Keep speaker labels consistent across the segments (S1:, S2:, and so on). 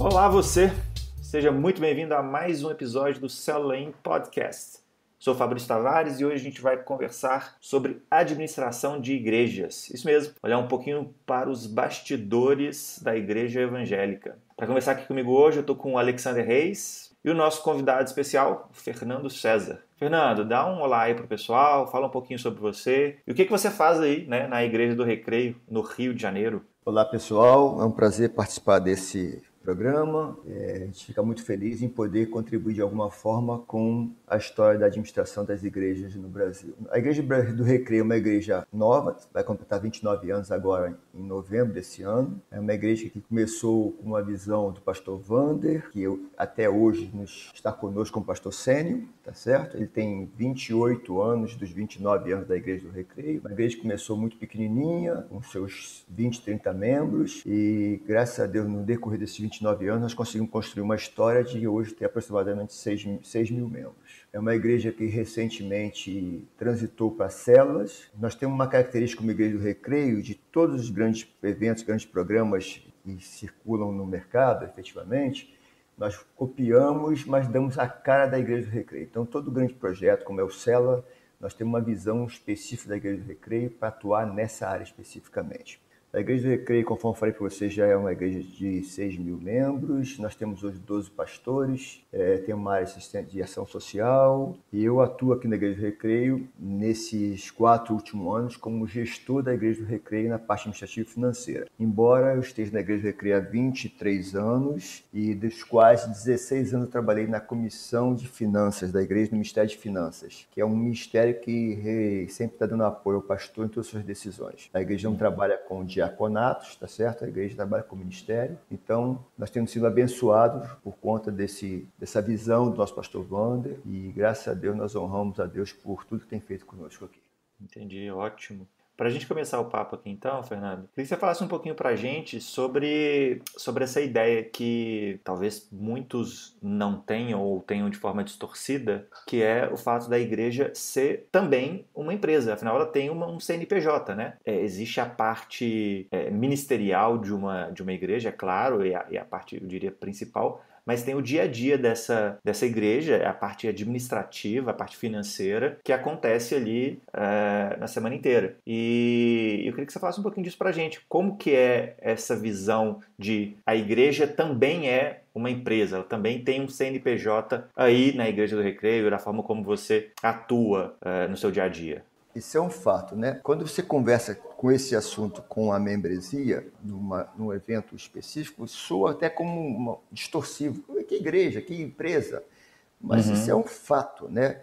S1: Olá você, seja muito bem-vindo a mais um episódio do Célula In Podcast. Sou Fabrício Tavares e hoje a gente vai conversar sobre administração de igrejas. Isso mesmo, olhar um pouquinho para os bastidores da igreja evangélica. Para conversar aqui comigo hoje eu estou com o Alexander Reis e o nosso convidado especial, Fernando César. Fernando, dá um olá aí pro pessoal, fala um pouquinho sobre você e o que você faz aí, na Igreja do Recreio, no Rio de Janeiro.
S2: Olá pessoal, é um prazer participar desse programa. A gente fica muito feliz em poder contribuir de alguma forma com a história da administração das igrejas no Brasil. A Igreja do Recreio é uma igreja nova, vai completar 29 anos agora em novembro desse ano. É uma igreja que começou com uma visão do pastor Wander, que até hoje está conosco como pastor sênior, tá certo? Ele tem 28 anos dos 29 anos da Igreja do Recreio. Uma igreja que começou muito pequenininha, com seus 20, 30 membros, e graças a Deus, no decorrer desses 29 anos, nós conseguimos construir uma história de hoje ter aproximadamente 6 mil membros. É uma igreja que recentemente transitou para células. Nós temos uma característica como Igreja do Recreio de todos os grandes eventos, grandes programas que circulam no mercado, efetivamente, nós copiamos, mas damos a cara da Igreja do Recreio. Então, todo grande projeto, como é o Célula, nós temos uma visão específica da Igreja do Recreio para atuar nessa área especificamente. A Igreja do Recreio, conforme eu falei para vocês, já é uma igreja de 6 mil membros. Nós temos hoje 12 pastores, temos uma área de ação social. E eu atuo aqui na Igreja do Recreio nesses 4 últimos anos como gestor da Igreja do Recreio na parte administrativa e financeira. Embora eu esteja na Igreja do Recreio há 23 anos e dos quais 16 anos eu trabalhei na Comissão de Finanças da Igreja, no Ministério de Finanças, que é um ministério que sempre está dando apoio ao pastor em todas as suas decisões. A igreja não trabalha com diaconatos, tá certo? A igreja trabalha com ministério. Então, nós temos sido abençoados por conta dessa visão do nosso pastor Wander e, graças a Deus, nós honramos a Deus por tudo que tem feito conosco aqui.
S1: Entendi, ótimo. Para a gente começar o papo aqui então, Fernando, queria que você falasse um pouquinho para a gente sobre essa ideia que talvez muitos não tenham ou tenham de forma distorcida, que é o fato da igreja ser também uma empresa. Afinal, ela tem um CNPJ, né? Existe a parte ministerial de uma igreja, é claro, e a parte, eu diria, principal, mas tem o dia a dia dessa igreja, a parte administrativa, a parte financeira, que acontece ali na semana inteira. E eu queria que você falasse um pouquinho disso pra gente. Como que é essa visão de a igreja também é uma empresa, ela também tem um CNPJ aí na Igreja do Recreio, da forma como você atua no seu dia a dia?
S2: Isso é um fato, né? Quando você conversa com esse assunto com a membresia, num evento específico, soa até como distorsivo. Que igreja, que empresa? Mas isso é um fato, né?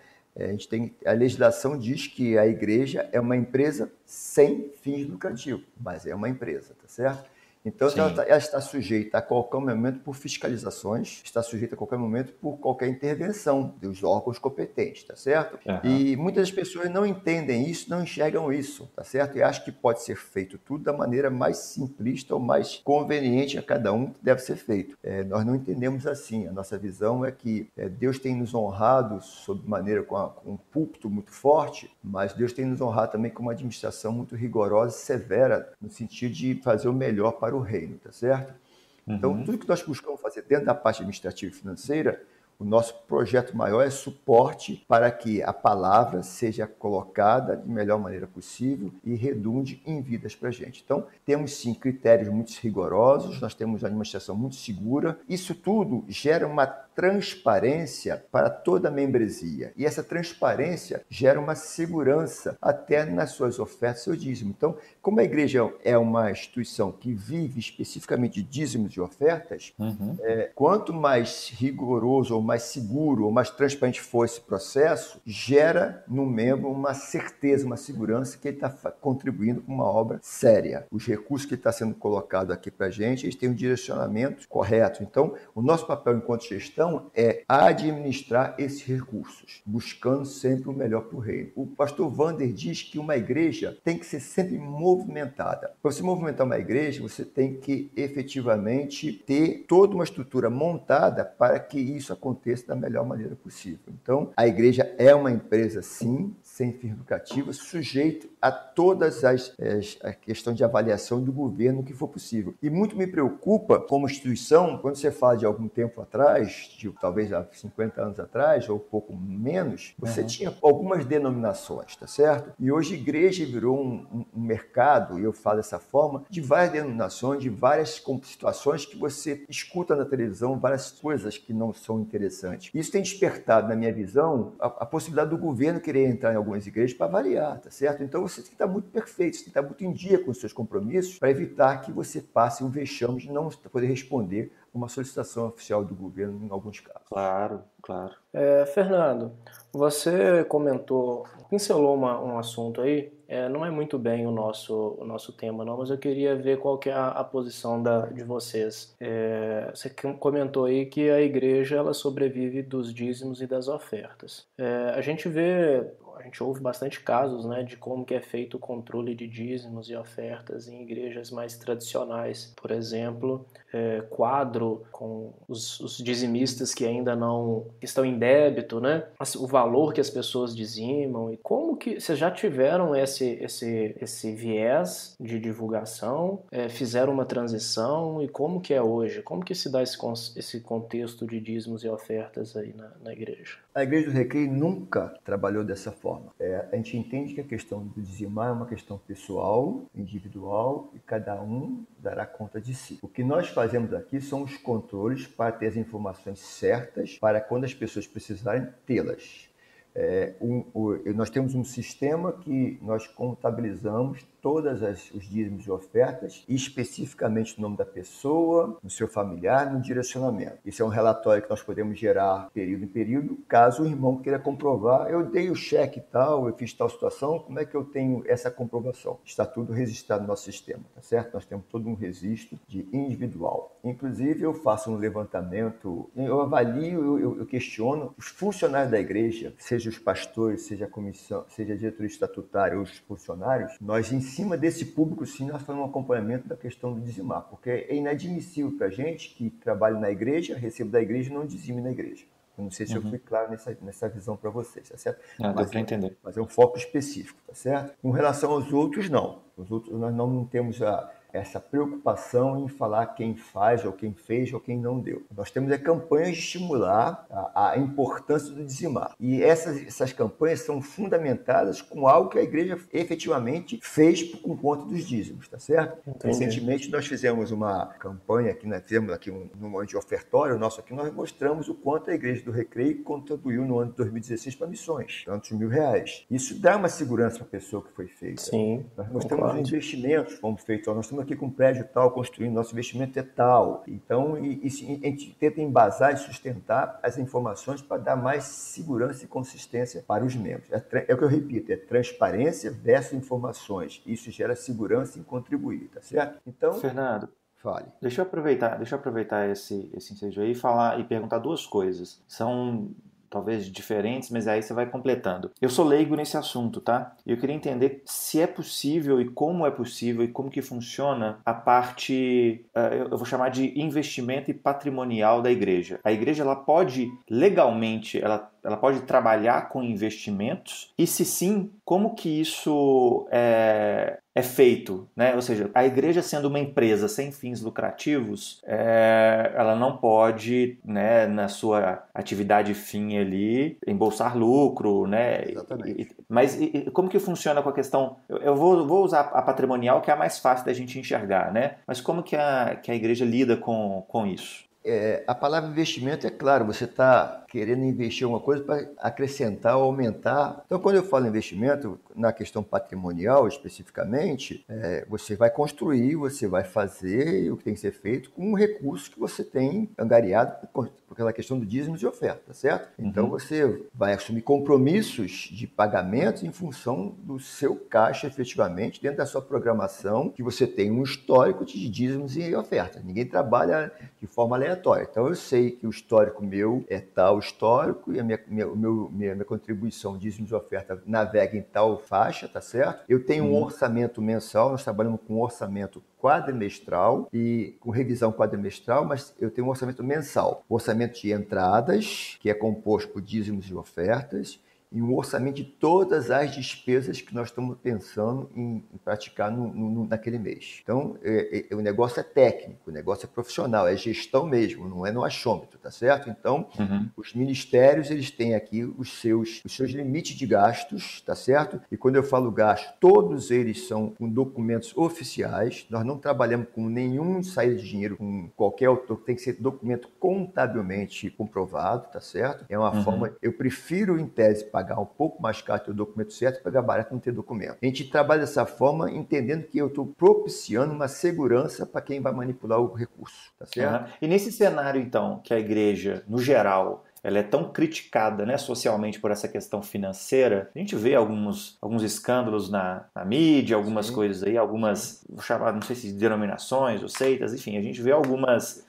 S2: A legislação diz que a igreja é uma empresa sem fins lucrativos, mas é uma empresa, tá certo? Então, ela está sujeita a qualquer momento por fiscalizações, está sujeita a qualquer momento por qualquer intervenção dos órgãos competentes, tá certo?
S1: Uhum.
S2: E muitas pessoas não entendem isso, não enxergam isso, tá certo? E acham que pode ser feito tudo da maneira mais simplista ou mais conveniente a cada um que deve ser feito. Nós não entendemos assim. A nossa visão é que Deus tem nos honrado sob maneira com um púlpito muito forte, mas Deus tem nos honrado também com uma administração muito rigorosa e severa, no sentido de fazer o melhor para o reino, tá certo? Então, tudo que nós buscamos fazer dentro da parte administrativa e financeira, o nosso projeto maior é suporte para que a palavra seja colocada de melhor maneira possível e redunde em vidas para a gente. Então, temos sim critérios muito rigorosos, nós temos uma administração muito segura. Isso tudo gera uma transparência para toda a membresia. E essa transparência gera uma segurança até nas suas ofertas, seu dízimo. Então, como a igreja é uma instituição que vive especificamente de dízimos e ofertas, quanto mais rigoroso ou mais seguro ou mais transparente for esse processo, gera no membro uma certeza, uma segurança que ele está contribuindo com uma obra séria. Os recursos que está sendo colocado aqui para a gente, eles têm um direcionamento correto. Então, o nosso papel enquanto gestão é administrar esses recursos, buscando sempre o melhor para o reino. O pastor Wander diz que uma igreja tem que ser sempre movimentada. Para você movimentar uma igreja, você tem que efetivamente ter toda uma estrutura montada para que isso aconteça da melhor maneira possível. Então, a igreja é uma empresa, sim, sem fins lucrativos, sujeito a todas a questão de avaliação do governo que for possível. E muito me preocupa, como instituição, quando você fala de algum tempo atrás, talvez há 50 anos atrás, ou pouco menos, você tinha algumas denominações, tá certo? E hoje a igreja virou um mercado, e eu falo dessa forma, de várias denominações, de várias situações que você escuta na televisão, várias coisas que não são interessantes. Isso tem despertado, na minha visão, a possibilidade do governo querer entrar em algumas igrejas para avaliar, tá certo? Então você tem que estar muito perfeito, você tem que estar muito em dia com os seus compromissos para evitar que você passe um vexame de não poder responder uma solicitação oficial do governo em alguns casos.
S1: Claro, claro.
S3: Fernando, você pincelou um assunto aí, não é muito bem o nosso tema não, mas eu queria ver qual que é a posição de vocês. Você comentou aí que a igreja ela sobrevive dos dízimos e das ofertas. A gente ouve bastante casos, né, de como que é feito o controle de dízimos e ofertas em igrejas mais tradicionais. Por exemplo, quadro com os dizimistas que ainda não estão em débito, né? O valor que as pessoas dizimam. E como que vocês já tiveram esse viés de divulgação, fizeram uma transição e como que é hoje? Como que se dá esse contexto de dízimos e ofertas aí na igreja?
S2: A Igreja do Recreio nunca trabalhou dessa forma. A gente entende que a questão do dizimar é uma questão pessoal, individual, e cada um dará conta de si. O que nós fazemos aqui são os controles para ter as informações certas, para quando as pessoas precisarem tê-las. Nós temos um sistema que nós contabilizamos todos os dízimos e ofertas, e especificamente o nome da pessoa, no seu familiar, no direcionamento. Isso é um relatório que nós podemos gerar período em período, caso o irmão queira comprovar, eu dei o cheque tal, eu fiz tal situação, como é que eu tenho essa comprovação? Está tudo registrado no nosso sistema, tá certo? Nós temos todo um registro de individual. Inclusive, eu faço um levantamento, eu avalio, eu questiono os funcionários da igreja, seja os pastores, seja a comissão, seja a diretoria estatutária ou os funcionários, nós em cima desse público, sim, nós fazemos um acompanhamento da questão do dizimar, porque é inadmissível para a gente que trabalha na igreja, recebo da igreja e não dizime na igreja. Eu não sei se eu fui claro nessa visão para vocês, tá certo?
S1: Deu para entender.
S2: Mas é um foco específico, tá certo? Com relação aos outros, não. Os outros, nós não temos essa preocupação em falar quem faz, ou quem fez, ou quem não deu. Nós temos campanhas de estimular a importância do dizimar. E essas campanhas são fundamentadas com algo que a igreja efetivamente fez por conta dos dízimos, tá certo? Entendi. Recentemente nós fizemos uma campanha, nós fizemos aqui no ano de ofertório nosso aqui, nós mostramos o quanto a Igreja do Recreio contribuiu no ano de 2016 para missões, tantos R$1.000. Isso dá uma segurança para a pessoa que foi feita.
S3: Sim,
S2: nós mostramos os investimentos que fomos feitos. Nós estamos aqui com um prédio tal, construindo, nosso investimento é tal. Então, a gente tenta embasar e sustentar as informações para dar mais segurança e consistência para os membros. É o que eu repito, é transparência versus informações. Isso gera segurança em contribuir, tá certo? Então,
S1: Fernando,
S2: fale.
S1: Deixa eu aproveitar esse ensejo aí e perguntar duas coisas. São talvez diferentes, mas aí você vai completando. Eu sou leigo nesse assunto, tá? E eu queria entender se é possível e como que funciona a parte, eu vou chamar de investimento e patrimonial da igreja. A igreja, ela pode legalmente, ela pode trabalhar com investimentos? E se sim, como que isso é feito, né? Ou seja, a igreja sendo uma empresa sem fins lucrativos, ela não pode, né, na sua atividade fim ali, embolsar lucro, né?
S2: Exatamente.
S1: Mas como que funciona com a questão? Eu vou usar a patrimonial, que é a mais fácil da gente enxergar, né? Mas como que a igreja lida com isso?
S2: A palavra investimento é claro, você está querendo investir alguma coisa para acrescentar ou aumentar. Então, quando eu falo investimento, na questão patrimonial especificamente, você vai construir, você vai fazer o que tem que ser feito com o recurso que você tem angariado por aquela questão do dízimos e oferta, certo? Então, você vai assumir compromissos de pagamentos em função do seu caixa efetivamente, dentro da sua programação, que você tem um histórico de dízimos e ofertas. Ninguém trabalha de forma aleatória. Então, eu sei que o histórico meu é tal histórico e a minha contribuição dízimos e oferta navega em tal faixa, tá certo? Eu tenho um orçamento mensal, nós trabalhamos com um orçamento quadrimestral e com revisão quadrimestral, mas eu tenho um orçamento mensal. O orçamento de entradas, que é composto por dízimos e ofertas, em um orçamento de todas as despesas que nós estamos pensando em praticar naquele mês. Então, o negócio é técnico, o negócio é profissional, é gestão mesmo, não é no achômetro, tá certo? Então, os ministérios, eles têm aqui os seus limites de gastos, tá certo? E quando eu falo gasto, todos eles são com documentos oficiais, nós não trabalhamos com nenhum saída de dinheiro com qualquer autor, tem que ser documento contabilmente comprovado, tá certo? É uma forma, eu prefiro, em tese, pagar um pouco mais caro ter o documento certo, pagar barato não ter documento. A gente trabalha dessa forma, entendendo que eu estou propiciando uma segurança para quem vai manipular o recurso, tá certo?
S1: E nesse cenário, então, que a igreja, no geral, ela é tão criticada, né, socialmente por essa questão financeira, a gente vê alguns escândalos na mídia, algumas coisas aí, algumas, vou chamar, não sei se denominações ou seitas, enfim, a gente vê algumas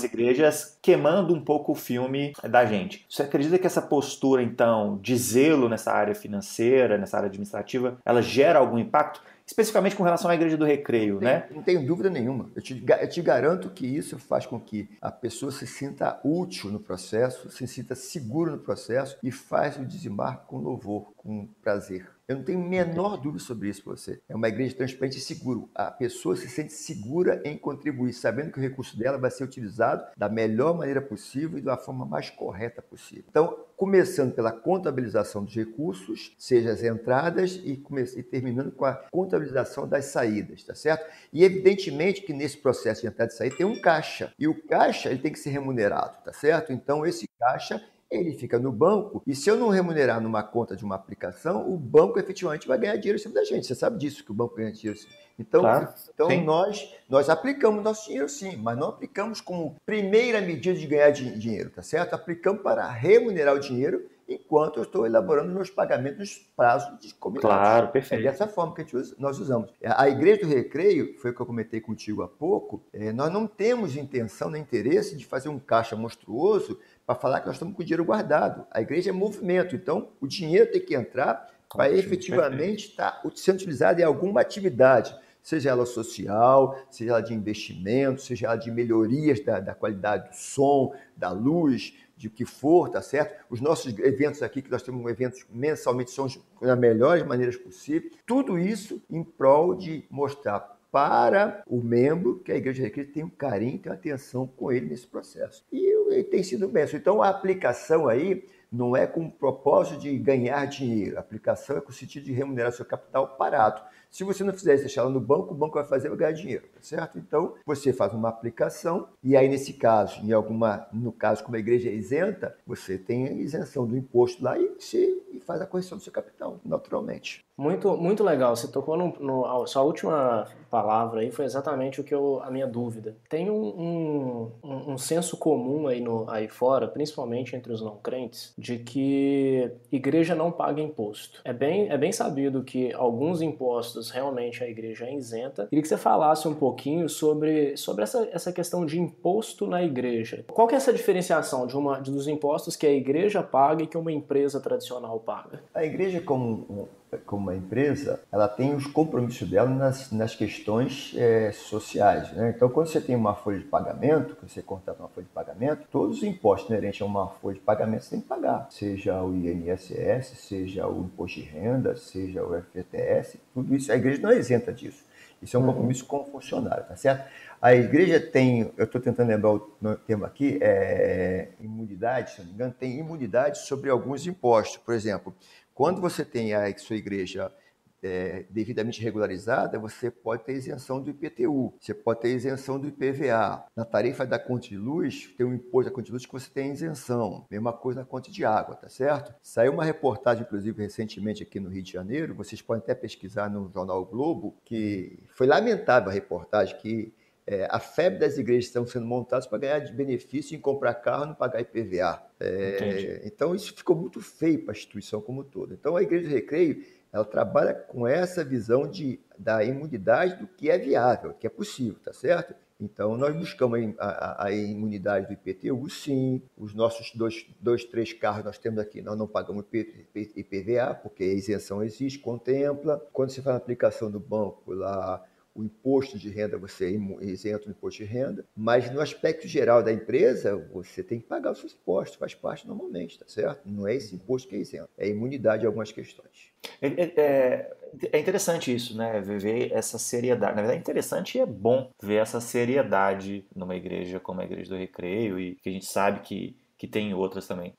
S1: igrejas queimando um pouco o filme da gente. Você acredita que essa postura, então, de zelo nessa área financeira, nessa área administrativa, ela gera algum impacto? Especificamente com relação à Igreja do Recreio, né?
S2: Não tenho dúvida nenhuma. Eu te garanto que isso faz com que a pessoa se sinta útil no processo, se sinta seguro no processo e faz o dizimar com louvor, com prazer. Eu não tenho a menor dúvida sobre isso para você. É uma igreja transparente e segura. A pessoa se sente segura em contribuir, sabendo que o recurso dela vai ser utilizado da melhor maneira possível e da forma mais correta possível. Então, começando pela contabilização dos recursos, seja as entradas e terminando com a contabilização das saídas, tá certo? E evidentemente que nesse processo de entrada e saída tem um caixa. E o caixa ele tem que ser remunerado, tá certo? Então, esse caixa ele fica no banco, e se eu não remunerar numa conta de uma aplicação, o banco efetivamente vai ganhar dinheiro em cima da gente. Você sabe disso, que o banco ganha dinheiro. Então,
S1: claro,
S2: nós aplicamos nosso dinheiro sim, mas não aplicamos como primeira medida de ganhar dinheiro, tá certo? Aplicamos para remunerar o dinheiro enquanto eu estou elaborando meus pagamentos nos prazos de combinados.
S1: Claro, perfeito.
S2: É dessa forma que nós usamos. A Igreja do Recreio, foi o que eu comentei contigo há pouco, nós não temos intenção nem interesse de fazer um caixa monstruoso para falar que nós estamos com o dinheiro guardado. A igreja é movimento, então o dinheiro tem que entrar para efetivamente estar sendo utilizado em alguma atividade, seja ela social, seja ela de investimento, seja ela de melhorias da qualidade do som, da luz, de o que for, tá certo? Os nossos eventos aqui, que nós temos eventos mensalmente, são das melhores maneiras possíveis. Tudo isso em prol de mostrar para o membro que a Igreja de Recreio tem um carinho, tem uma atenção com ele nesse processo. E ele tem sido benção. Então, a aplicação aí não é com o propósito de ganhar dinheiro. A aplicação é com o sentido de remunerar seu capital parado. Se você não fizer isso, deixar ela no banco, o banco vai fazer, vai ganhar dinheiro, tá certo? Então, você faz uma aplicação e aí, nesse caso, no caso, como a igreja é isenta, você tem a isenção do imposto lá e faz a correção do seu capital, naturalmente.
S3: Muito, muito legal. Você tocou sua última palavra aí foi exatamente a minha dúvida. Tem um senso comum aí fora, principalmente entre os não crentes, de que igreja não paga imposto. É bem sabido que alguns impostos realmente a igreja é isenta. Queria que você falasse um pouquinho sobre essa questão de imposto na igreja. Qual que é essa diferenciação dos impostos que a igreja paga e que uma empresa tradicional paga?
S2: A igreja, como uma empresa, ela tem os compromissos dela nas questões sociais, né? Então, quando você tem uma folha de pagamento, quando você contrata uma folha de pagamento, todos os impostos inerentes a uma folha de pagamento você tem que pagar, seja o INSS, seja o imposto de renda, seja o FGTS, tudo isso, a igreja não é isenta disso. Isso é um compromisso com o funcionário, tá certo? A igreja tem, eu estou tentando lembrar o termo aqui, imunidade, se não me engano, tem imunidade sobre alguns impostos. Por exemplo, quando você tem a sua igreja devidamente regularizada, você pode ter isenção do IPTU, você pode ter isenção do IPVA. Na tarifa da conta de luz, tem um imposto da conta de luz que você tem isenção. Mesma coisa na conta de água, tá certo? Saiu uma reportagem, inclusive, recentemente aqui no Rio de Janeiro, vocês podem até pesquisar no jornal o Globo, que foi lamentável a reportagem, que a febre das igrejas estão sendo montadas para ganhar de benefício em comprar carro e não pagar IPVA. Então, isso ficou muito feio para a instituição como um todo. Então, a Igreja do Recreio, ela trabalha com essa visão da imunidade do que é viável, que é possível, tá certo? Então, nós buscamos a imunidade do IPTU, sim. Os nossos 3 carros nós temos aqui, nós não pagamos IPVA, porque a isenção existe, contempla. Quando você faz a aplicação do banco lá, o imposto de renda, você é isento do imposto de renda, mas no aspecto geral da empresa, você tem que pagar os seus impostos, faz parte normalmente, tá certo? Não é esse imposto que é isento, é imunidade em algumas questões.
S1: É interessante isso, né? Ver essa seriedade. Na verdade, é interessante e é bom ver essa seriedade numa igreja como a Igreja do Recreio, e que a gente sabe que tem outras também.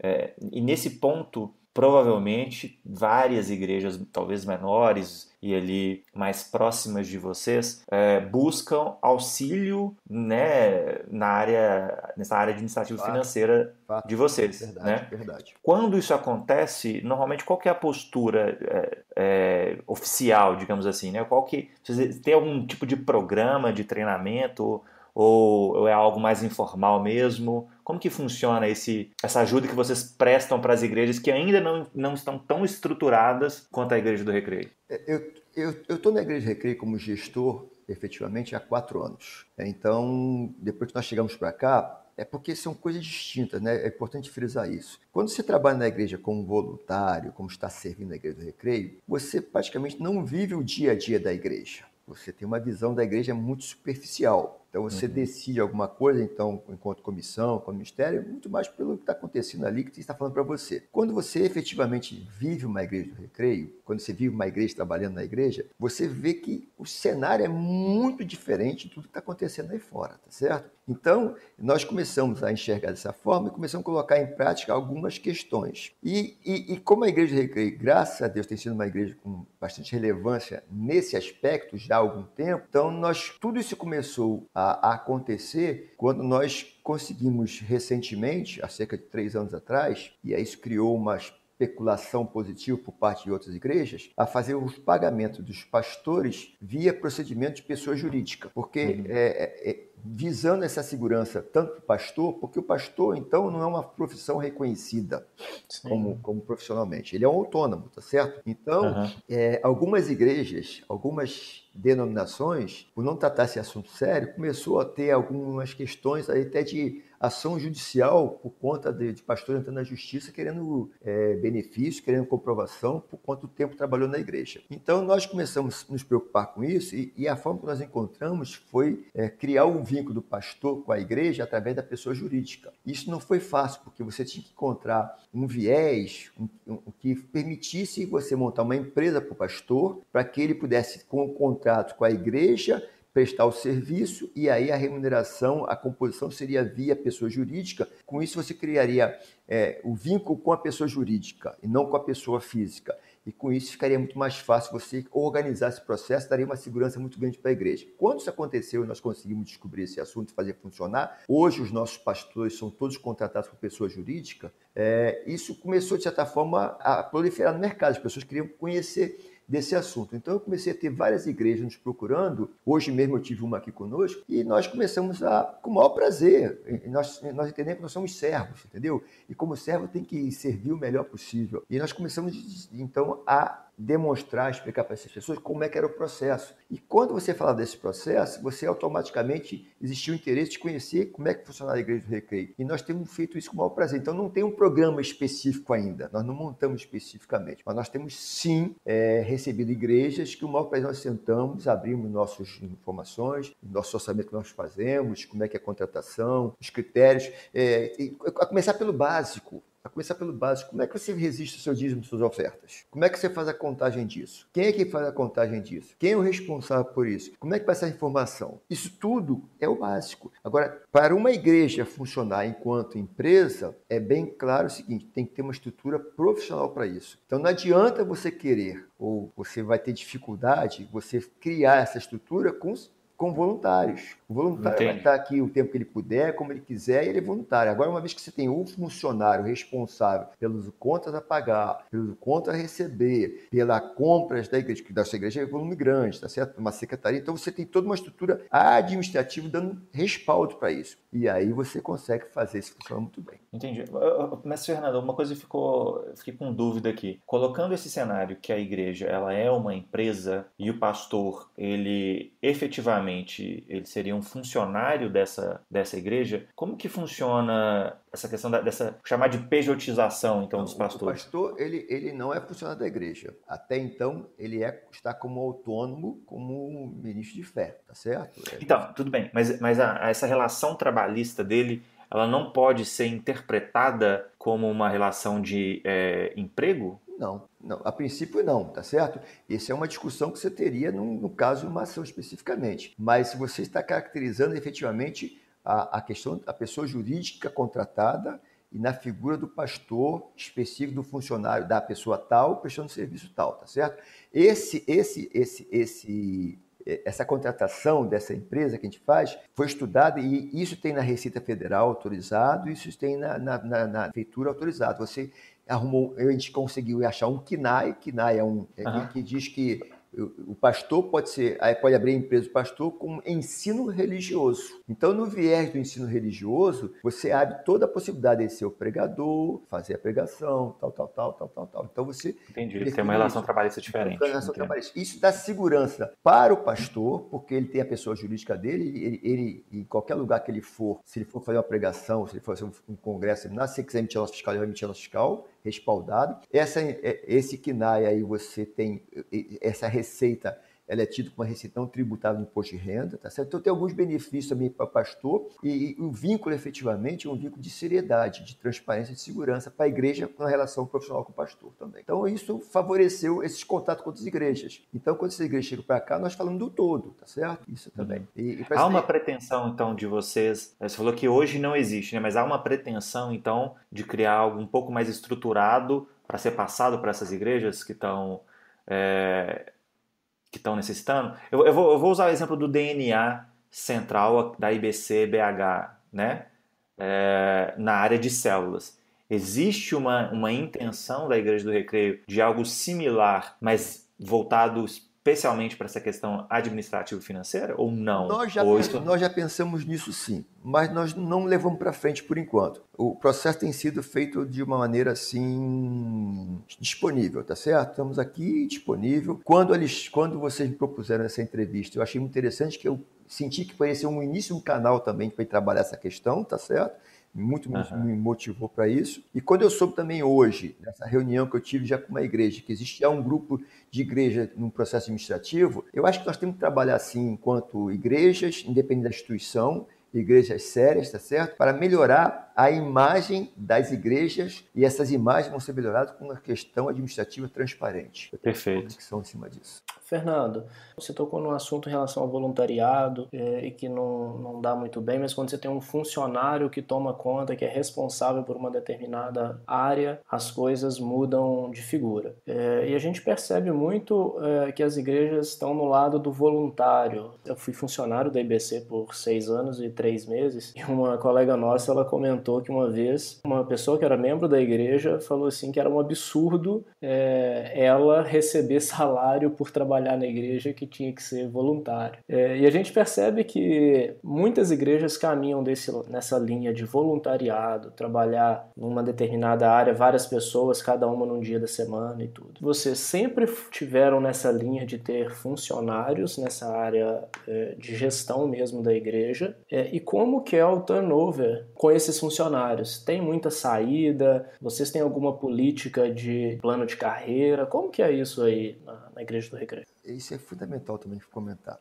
S1: E nesse ponto, provavelmente, várias igrejas, talvez menores e ali mais próximas de vocês, buscam auxílio, né, nessa área administrativa financeira de vocês.
S2: Verdade,
S1: né?
S2: verdade.
S1: Quando isso acontece, normalmente qual que é a postura oficial, digamos assim, né? Vocês têm algum tipo de programa de treinamento ou é algo mais informal mesmo? Como que funciona essa ajuda que vocês prestam para as igrejas que ainda não estão tão estruturadas quanto a Igreja do Recreio?
S2: Eu estou na Igreja do Recreio como gestor, efetivamente, há 4 anos. Então, depois que nós chegamos para cá, é porque são coisas distintas, né? É importante frisar isso. Quando você trabalha na igreja como voluntário, como está servindo na Igreja do Recreio, você praticamente não vive o dia a dia da igreja. Você tem uma visão da igreja muito superficial. Então, você decide alguma coisa, então, enquanto comissão, como ministério, muito mais pelo que está acontecendo ali, que está falando para você. Quando você efetivamente vive uma igreja do Recreio, quando você vive uma igreja trabalhando na igreja, você vê que o cenário é muito diferente de tudo que está acontecendo aí fora, tá certo? Então, nós começamos a enxergar dessa forma e começamos a colocar em prática algumas questões. E como a Igreja do Recreio, graças a Deus, tem sido uma igreja com bastante relevância nesse aspecto já há algum tempo, então tudo isso começou a acontecer quando nós conseguimos recentemente, há cerca de 3 anos atrás, e aí isso criou uma especulação positiva por parte de outras igrejas, a fazer os pagamentos dos pastores via procedimento de pessoa jurídica, porque visando essa segurança tanto para o pastor, porque o pastor, então, não é uma profissão reconhecida como profissionalmente. Ele é um autônomo, tá certo? Então, algumas igrejas, algumas denominações, por não tratar esse assunto sério, começou a ter algumas questões aí até de ação judicial por conta de pastor entrando na justiça querendo benefício, querendo comprovação por quanto tempo trabalhou na igreja. Então, nós começamos a nos preocupar com isso e a forma que nós encontramos foi criar um vínculo do pastor com a igreja através da pessoa jurídica. Isso não foi fácil, porque você tinha que encontrar um viés que permitisse você montar uma empresa para o pastor, para que ele pudesse, com o contrato com a igreja, prestar o serviço e aí a remuneração, a composição seria via pessoa jurídica. Com isso você criaria o vínculo com a pessoa jurídica e não com a pessoa física. E com isso ficaria muito mais fácil você organizar esse processo, daria uma segurança muito grande para a igreja. Quando isso aconteceu e nós conseguimos descobrir esse assunto e fazer funcionar, hoje os nossos pastores são todos contratados por pessoa jurídica, isso começou, de certa forma, a proliferar no mercado. As pessoas queriam conhecer desse assunto. Então eu comecei a ter várias igrejas nos procurando, hoje mesmo eu tive uma aqui conosco, e nós começamos com o maior prazer, nós entendemos que nós somos servos, entendeu? E como servo tem que servir o melhor possível. E nós começamos então a demonstrar, explicar para essas pessoas como é que era o processo. E quando você fala desse processo, você automaticamente existiu o interesse de conhecer como é que funcionava a Igreja do Recreio. E nós temos feito isso com o maior prazer. Então não tem um programa específico ainda, nós não montamos especificamente, mas nós temos sim recebido igrejas que o maior prazer nós sentamos, abrimos nossas informações, nosso orçamento que nós fazemos, como é que é a contratação, os critérios, a começar pelo básico. Como é que você registra o seu dízimo e suas ofertas? Como é que você faz a contagem disso? Quem é que faz a contagem disso? Quem é o responsável por isso? Como é que vai essa informação? Isso tudo é o básico. Agora, para uma igreja funcionar enquanto empresa, é bem claro o seguinte, tem que ter uma estrutura profissional para isso. Então não adianta você querer, ou você vai ter dificuldade, você criar essa estrutura com voluntários. O voluntário vai estar aqui o tempo que ele puder, como ele quiser, e ele é voluntário. Agora, uma vez que você tem um funcionário responsável pelas contas a pagar, pelas contas a receber, pelas compras da igreja, que da sua igreja é volume grande, tá certo? Uma secretaria, então você tem toda uma estrutura administrativa dando respaldo para isso. E aí você consegue fazer isso funcionar muito bem.
S1: Entendi. Mas, Fernando, uma coisa fiquei com dúvida aqui. Colocando esse cenário que a igreja ela é uma empresa e o pastor, ele efetivamente teoricamente, ele seria um funcionário dessa igreja, como que funciona essa questão dessa chamar de pejotização, então, dos pastores?
S2: O pastor, ele não é funcionário da igreja. Até então, ele está como autônomo, como ministro de fé, tá certo?
S1: Então, tudo bem, mas essa relação trabalhista dele, ela não pode ser interpretada como uma relação de emprego?
S2: Não, a princípio não, tá certo? Essa é uma discussão que você teria no caso de uma ação especificamente. Mas se você está caracterizando efetivamente a questão da pessoa jurídica contratada e na figura do pastor específico, do funcionário, da pessoa tal, prestando serviço tal, tá certo? Essa contratação dessa empresa que a gente faz foi estudada e isso tem na Receita Federal autorizado, isso tem na Prefeitura autorizado. A gente conseguiu achar um KNAI que diz que o pastor pode abrir a empresa do pastor com ensino religioso. Então, no viés do ensino religioso, você abre toda a possibilidade de ser o pregador, fazer a pregação, tal. Então, você...
S1: Entendi, tem uma relação trabalhista diferente.
S2: Isso dá segurança para o pastor, porque ele tem a pessoa jurídica dele, ele em qualquer lugar que ele for, se ele for fazer uma pregação, se ele for fazer um congresso, se ele quiser emitir nosso fiscal, ele vai emitir nosso fiscal, respaldado. Esse KNAI aí você tem essa receita, ela é tida como uma receita não tributável de imposto de renda, tá certo? Então tem alguns benefícios também para o pastor e o vínculo efetivamente é um vínculo de seriedade, de transparência, de segurança para a igreja na relação profissional com o pastor também. Então isso favoreceu esses contatos com outras igrejas. Então quando essas igrejas chegam para cá, nós falamos do todo, tá certo? Isso também.
S1: Há uma pretensão então de vocês, você falou que hoje não existe, né? Mas há uma pretensão então de criar algo um pouco mais estruturado para ser passado para essas igrejas que estão necessitando. Eu vou usar o exemplo do DNA central da IBC-BH, né? Na área de células. Existe uma intenção da Igreja do Recreio de algo similar, mas voltado especialmente para essa questão administrativo-financeira, ou não?
S2: Nós já pensamos nisso sim, mas nós não levamos para frente por enquanto. O processo tem sido feito de uma maneira assim disponível, tá certo? Estamos aqui disponível. Quando vocês me propuseram essa entrevista, eu achei muito interessante que eu senti que poderia ser um início de um canal também para trabalhar essa questão, tá certo? Muito me motivou para isso. E quando eu soube também hoje, nessa reunião que eu tive já com uma igreja, que existe já um grupo de igreja num processo administrativo, eu acho que nós temos que trabalhar assim enquanto igrejas, independente da instituição, igrejas sérias, tá certo? Para melhorar a imagem das igrejas e essas imagens vão ser melhoradas com uma questão administrativa transparente. Eu tenho
S1: Perfeito.
S2: convicção em cima disso.
S3: Fernando, você tocou num assunto em relação ao voluntariado e que não dá muito bem, mas quando você tem um funcionário que toma conta, que é responsável por uma determinada área, as coisas mudam de figura. E a gente percebe muito que as igrejas estão no lado do voluntário. Eu fui funcionário da IBC por 6 anos e 3 meses e uma colega nossa, ela comentou que uma vez uma pessoa que era membro da igreja falou assim que era um absurdo ela receber salário por trabalhar na igreja, que tinha que ser voluntário. E a gente percebe que muitas igrejas caminham nessa linha de voluntariado, trabalhar numa determinada área, várias pessoas, cada uma num dia da semana e tudo. Vocês sempre tiveram nessa linha de ter funcionários nessa área de gestão mesmo da igreja, e como que é o turnover com esses funcionários? Tem muita saída? Vocês têm alguma política de plano de carreira? Como que é isso aí na Igreja do Recreio?
S2: Isso é fundamental também comentar.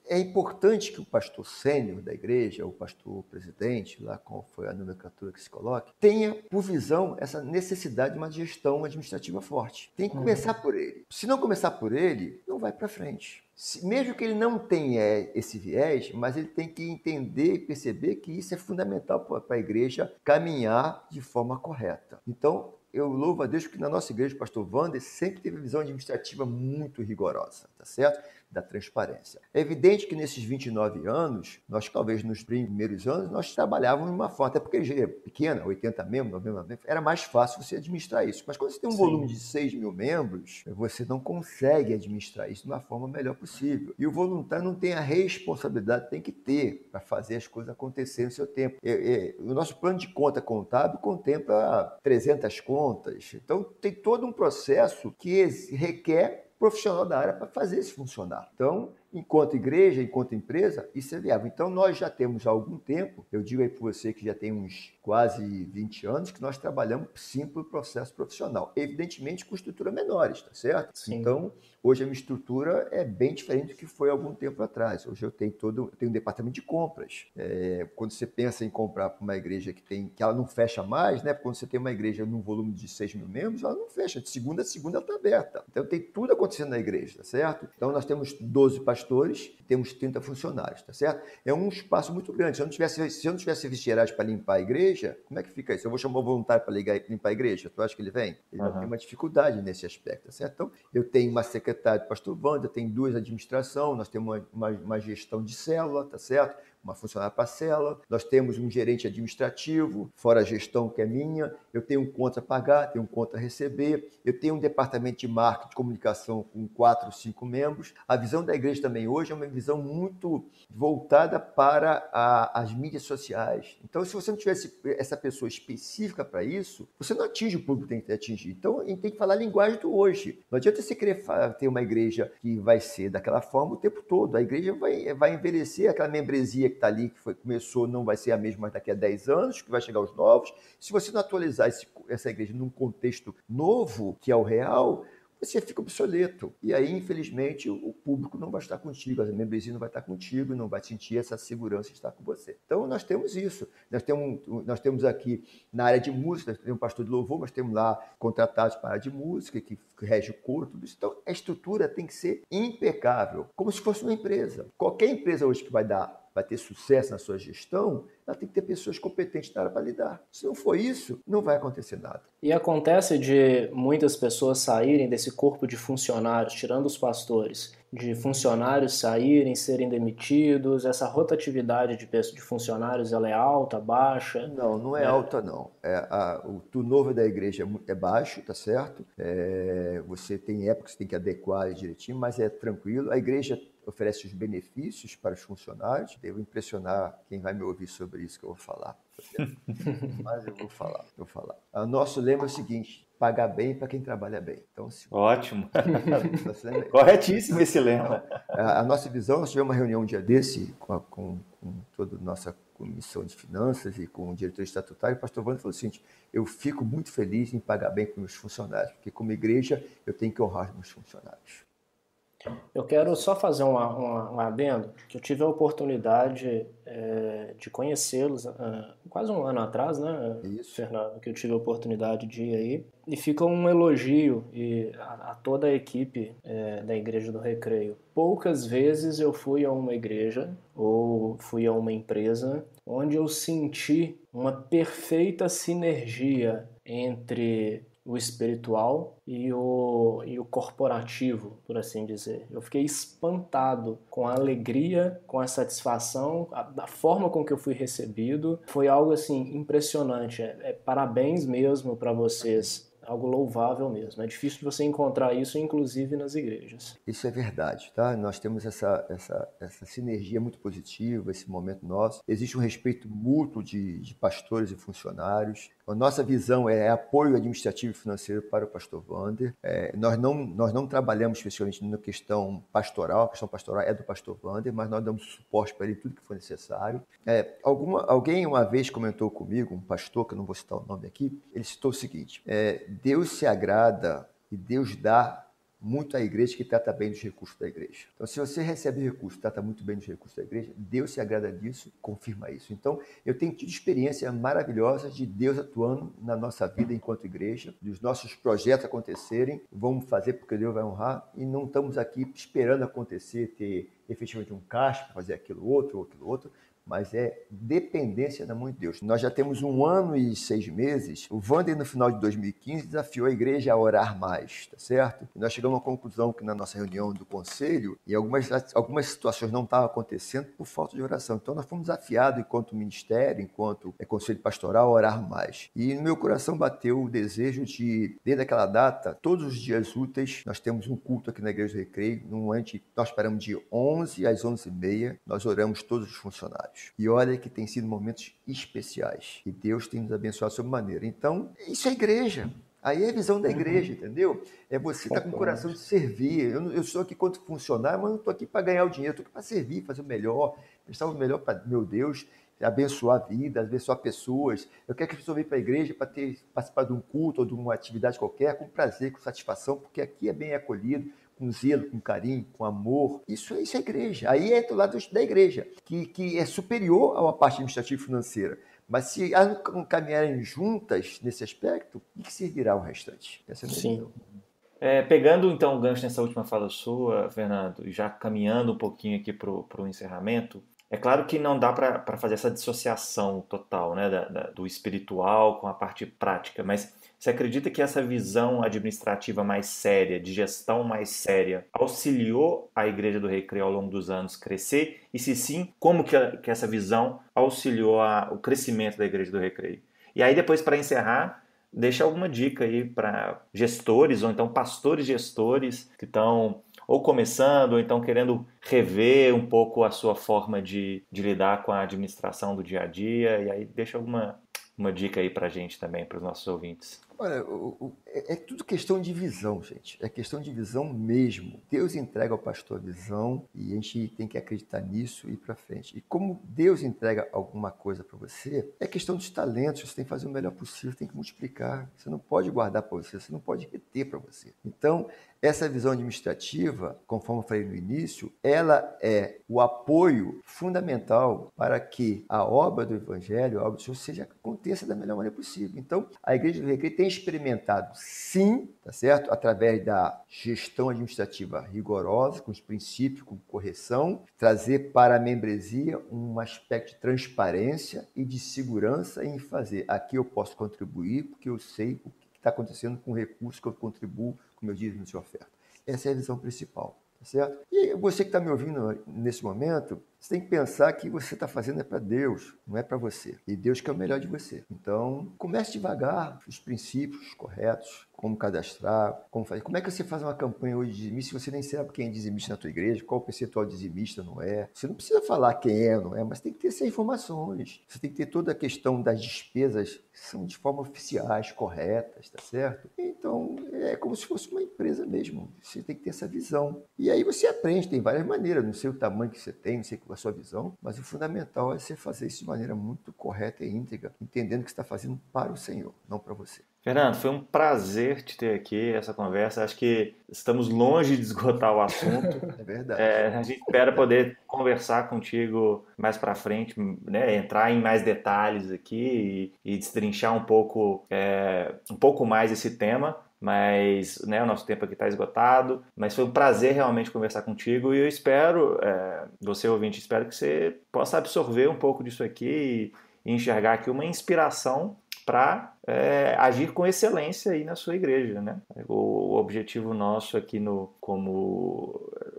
S2: É importante que o pastor sênior da igreja, o pastor presidente, lá qual foi a nomenclatura que se coloque, tenha por visão essa necessidade de uma gestão administrativa forte. Tem que começar por ele. Se não começar por ele, não vai para frente. Mesmo que ele não tenha esse viés, mas ele tem que entender e perceber que isso é fundamental para a igreja caminhar de forma correta. Então, eu louvo a Deus porque na nossa igreja o pastor Wander sempre teve uma visão administrativa muito rigorosa, tá certo? Da transparência. É evidente que nesses 29 anos, nós talvez nos primeiros anos, nós trabalhávamos de uma forma, até porque a igreja é pequena, 80 membros, 90 membros, era mais fácil você administrar isso. Mas quando você tem um volume de 6 mil membros, você não consegue administrar isso de uma forma melhor possível. E o voluntário não tem a responsabilidade, tem que ter, para fazer as coisas acontecerem no seu tempo. O nosso plano de conta contábil contempla 300 contas. Então, tem todo um processo que requer profissional da área para fazer isso funcionar. Então, enquanto igreja, enquanto empresa, isso é viável. Então, nós já temos há algum tempo, eu digo aí para você que já tem uns quase 20 anos, que nós trabalhamos sim para o processo profissional. Evidentemente, com estrutura menores, tá certo?
S3: Sim.
S2: Então, hoje a minha estrutura é bem diferente do que foi há algum tempo atrás. Hoje eu tenho um departamento de compras. Quando você pensa em comprar para uma igreja que ela não fecha mais, né? Quando você tem uma igreja num volume de 6 mil membros, ela não fecha. De segunda a segunda ela está aberta. Então tem tudo acontecendo na igreja, tá certo? Então nós temos 12 pastores, temos 30 funcionários, tá certo? É um espaço muito grande. Se eu não tivesse serviço gerais para limpar a igreja, como é que fica isso? Eu vou chamar um voluntário para limpar a igreja, tu acha que ele vem? Ele vai ter uma dificuldade nesse aspecto, tá certo? Então eu tenho uma secretária do pastor Wander, tem 2 administração, nós temos uma gestão de célula, tá certo? Uma funcionária para a célula, nós temos um gerente administrativo, fora a gestão que é minha, eu tenho um conta a pagar, tenho um conta a receber, eu tenho um departamento de marketing, de comunicação com 4 ou 5 membros. A visão da igreja também hoje é uma visão muito voltada para as mídias sociais. Então, se você não tivesse essa pessoa específica para isso, você não atinge o público que tem que atingir. Então, a gente tem que falar a linguagem do hoje. Não adianta você querer ter uma igreja que vai ser daquela forma o tempo todo. A igreja vai envelhecer, aquela membresia que está ali, que começou, não vai ser a mesma daqui a 10 anos, que vai chegar os novos. Se você não atualizar essa igreja num contexto novo, que é o real, você fica obsoleto. E aí, infelizmente, o público não vai estar contigo, a membresia não vai estar contigo, não vai sentir essa segurança de estar com você. Então, nós temos isso. Nós temos aqui, na área de música, nós temos um pastor de louvor, nós temos lá contratados para a área de música, que rege o coro, tudo isso. Então, a estrutura tem que ser impecável, como se fosse uma empresa. Qualquer empresa hoje que vai ter sucesso na sua gestão, ela tem que ter pessoas competentes na área para lidar. Se não for isso, não vai acontecer nada.
S3: E acontece de muitas pessoas saírem desse corpo de funcionários, tirando os pastores, de funcionários saírem, serem demitidos, essa rotatividade de funcionários, ela é alta, baixa?
S2: Não é alta, não. O turnover da igreja é baixo, tá certo? Você tem épocas que você tem que adequar direitinho, mas é tranquilo. A igreja oferece os benefícios para os funcionários. Devo impressionar quem vai me ouvir sobre isso que eu vou falar. Mas eu vou falar. O nosso lema é o seguinte: pagar bem para quem trabalha bem. Então,
S1: Ótimo. Corretíssimo esse lema.
S2: A nossa visão, nós tivemos uma reunião um dia desse com toda a nossa comissão de finanças e com o diretor estatutário, o pastor Wander falou o seguinte: eu fico muito feliz em pagar bem para os meus funcionários, porque como igreja eu tenho que honrar os meus funcionários.
S3: Eu quero só fazer um adendo, que eu tive a oportunidade de conhecê-los quase um ano atrás, né,
S2: Isso.
S3: Fernando, que eu tive a oportunidade de ir aí. E fica um elogio a toda a equipe da Igreja do Recreio. Poucas vezes eu fui a uma igreja ou fui a uma empresa onde eu senti uma perfeita sinergia entre o espiritual e o corporativo, por assim dizer. Eu fiquei espantado com a alegria, com a satisfação, da forma com que eu fui recebido. Foi algo assim impressionante. Parabéns mesmo para vocês. Algo louvável mesmo. É difícil de você encontrar isso, inclusive nas igrejas.
S2: Isso é verdade, tá? Nós temos essa sinergia muito positiva, esse momento nosso. Existe um respeito mútuo de pastores e funcionários. A nossa visão é apoio administrativo e financeiro para o pastor Wander. Nós não trabalhamos especialmente na questão pastoral. A questão pastoral é do pastor Wander, mas nós damos suporte para ele em tudo que for necessário. Alguém uma vez comentou comigo, um pastor, que eu não vou citar o nome aqui, ele citou o seguinte: Deus se agrada e Deus dá muito à igreja que trata bem dos recursos da igreja. Então, se você recebe recursos, trata muito bem dos recursos da igreja, Deus se agrada disso, confirma isso. Então, eu tenho tido experiências maravilhosas de Deus atuando na nossa vida enquanto igreja, dos nossos projetos acontecerem, vamos fazer porque Deus vai honrar, e não estamos aqui esperando acontecer, ter efetivamente um caixa para fazer aquilo outro, mas é dependência da mão de Deus. Nós já temos 1 ano e 6 meses. O Wander, no final de 2015, desafiou a igreja a orar mais, tá certo? E nós chegamos à conclusão que na nossa reunião do conselho, e algumas situações não estavam acontecendo por falta de oração. Então nós fomos desafiados, enquanto ministério, enquanto conselho pastoral, a orar mais. E no meu coração bateu o desejo de, desde aquela data, todos os dias úteis, nós temos um culto aqui na Igreja do Recreio. Nós paramos de 11 às 11h30, nós oramos todos os funcionários. E olha que tem sido momentos especiais. E Deus tem nos abençoado sob maneira. Então, isso é igreja. Aí é a visão da igreja, entendeu? É você estar com o coração de servir. Eu estou aqui quanto funcionário, mas não estou aqui para ganhar o dinheiro, estou aqui para servir, fazer o melhor, prestar o melhor para meu Deus, abençoar a vida, abençoar pessoas. Eu quero que as pessoas venham para a igreja para participar de um culto ou de uma atividade qualquer, com prazer, com satisfação, porque aqui é bem acolhido, com zelo, com carinho, com amor. Isso é a igreja. Aí é do lado da igreja, que é superior a uma parte administrativa e financeira. Mas se elas não caminharem juntas nesse aspecto, o que servirá o restante? Essa é a minha visão.
S1: Pegando então o gancho nessa última fala sua, Fernando, e já caminhando um pouquinho aqui para o encerramento, é claro que não dá para fazer essa dissociação total, né, do espiritual com a parte prática, mas você acredita que essa visão administrativa mais séria, de gestão mais séria, auxiliou a Igreja do Recreio ao longo dos anos crescer? E se sim, como que essa visão auxiliou o crescimento da Igreja do Recreio? E aí depois, para encerrar, deixa alguma dica aí para gestores ou então pastores gestores que estão ou começando ou então querendo rever um pouco a sua forma de lidar com a administração do dia a dia. E aí deixa uma dica aí para a gente também, para os nossos ouvintes.
S2: Olha, é tudo questão de visão, gente. É questão de visão mesmo. Deus entrega ao pastor a visão e a gente tem que acreditar nisso e ir para frente. E como Deus entrega alguma coisa para você, é questão dos talentos. Você tem que fazer o melhor possível, tem que multiplicar. Você não pode guardar para você não pode reter para você. Então, essa visão administrativa, conforme eu falei no início, ela é o apoio fundamental para que a obra do Evangelho, a obra do Senhor, aconteça da melhor maneira possível. Então, a Igreja do Recreio tem experimentado, sim, tá certo? Através da gestão administrativa rigorosa, com os princípios, com correção, trazer para a membresia um aspecto de transparência e de segurança em fazer. Aqui eu posso contribuir, porque eu sei o que está acontecendo com o recurso que eu contribuo, como eu disse no seu oferta. Essa é a visão principal, tá certo? E você que está me ouvindo nesse momento, você tem que pensar que você está fazendo é para Deus, não é para você. E Deus quer o melhor de você. Então, comece devagar, os princípios corretos, como cadastrar, como fazer. Como é que você faz uma campanha hoje de dizimista se você nem sabe quem é dizimista na tua igreja, qual o percentual de dizimista não é? Você não precisa falar quem é ou não é, mas tem que ter essas informações. Você tem que ter toda a questão das despesas que são de forma oficiais, corretas, tá certo? Então, é como se fosse uma empresa mesmo. Você tem que ter essa visão. E aí você aprende, tem várias maneiras, não sei o tamanho que você tem, não sei a sua visão, mas o fundamental é você fazer isso de maneira muito correta e íntegra, entendendo que você está fazendo para o Senhor, não para você.
S1: Fernando, foi um prazer te ter aqui, essa conversa. Acho que estamos longe de esgotar o assunto.
S2: É verdade.
S1: A gente espera poder conversar contigo mais para frente, né, entrar em mais detalhes aqui e destrinchar um pouco mais esse tema. Mas né, o nosso tempo aqui está esgotado. Mas foi um prazer realmente conversar contigo e eu espero, você ouvinte, espero que você possa absorver um pouco disso aqui e enxergar aqui uma inspiração para agir com excelência aí na sua igreja, né? O objetivo nosso aqui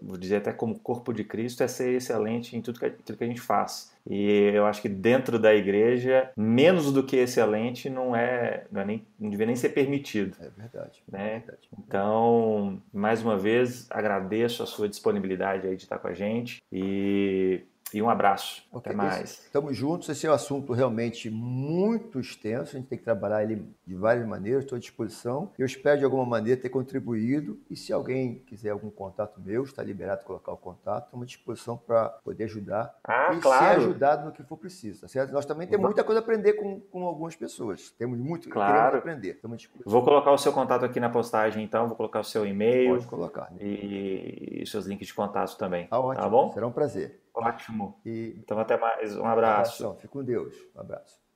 S1: vou dizer até como corpo de Cristo, é ser excelente em tudo que a gente faz. E eu acho que dentro da igreja, menos do que excelente não devia nem ser permitido.
S2: É verdade.
S1: Né?
S2: É verdade.
S1: Então, mais uma vez, agradeço a sua disponibilidade aí de estar com a gente e um abraço. Até mais.
S2: Estamos juntos. Esse é um assunto realmente muito extenso. A gente tem que trabalhar ele de várias maneiras. Estou à disposição. Eu espero, de alguma maneira, ter contribuído. E se alguém quiser algum contato meu, está liberado colocar o contato. Estamos à disposição para poder ajudar e
S1: claro.
S2: ser ajudado no que for preciso. Tá certo? Nós também temos muita coisa a aprender com algumas pessoas. Temos muito que queremos aprender. Estamos à disposição.
S1: Vou colocar o seu contato aqui na postagem, então. Vou colocar o seu e-mail.
S2: Pode colocar.
S1: E seus links de contato também.
S2: Ótimo.
S1: Tá bom?
S2: Será um prazer.
S1: Ótimo. Então, até mais. Um abraço.
S2: Fique com Deus. Um abraço.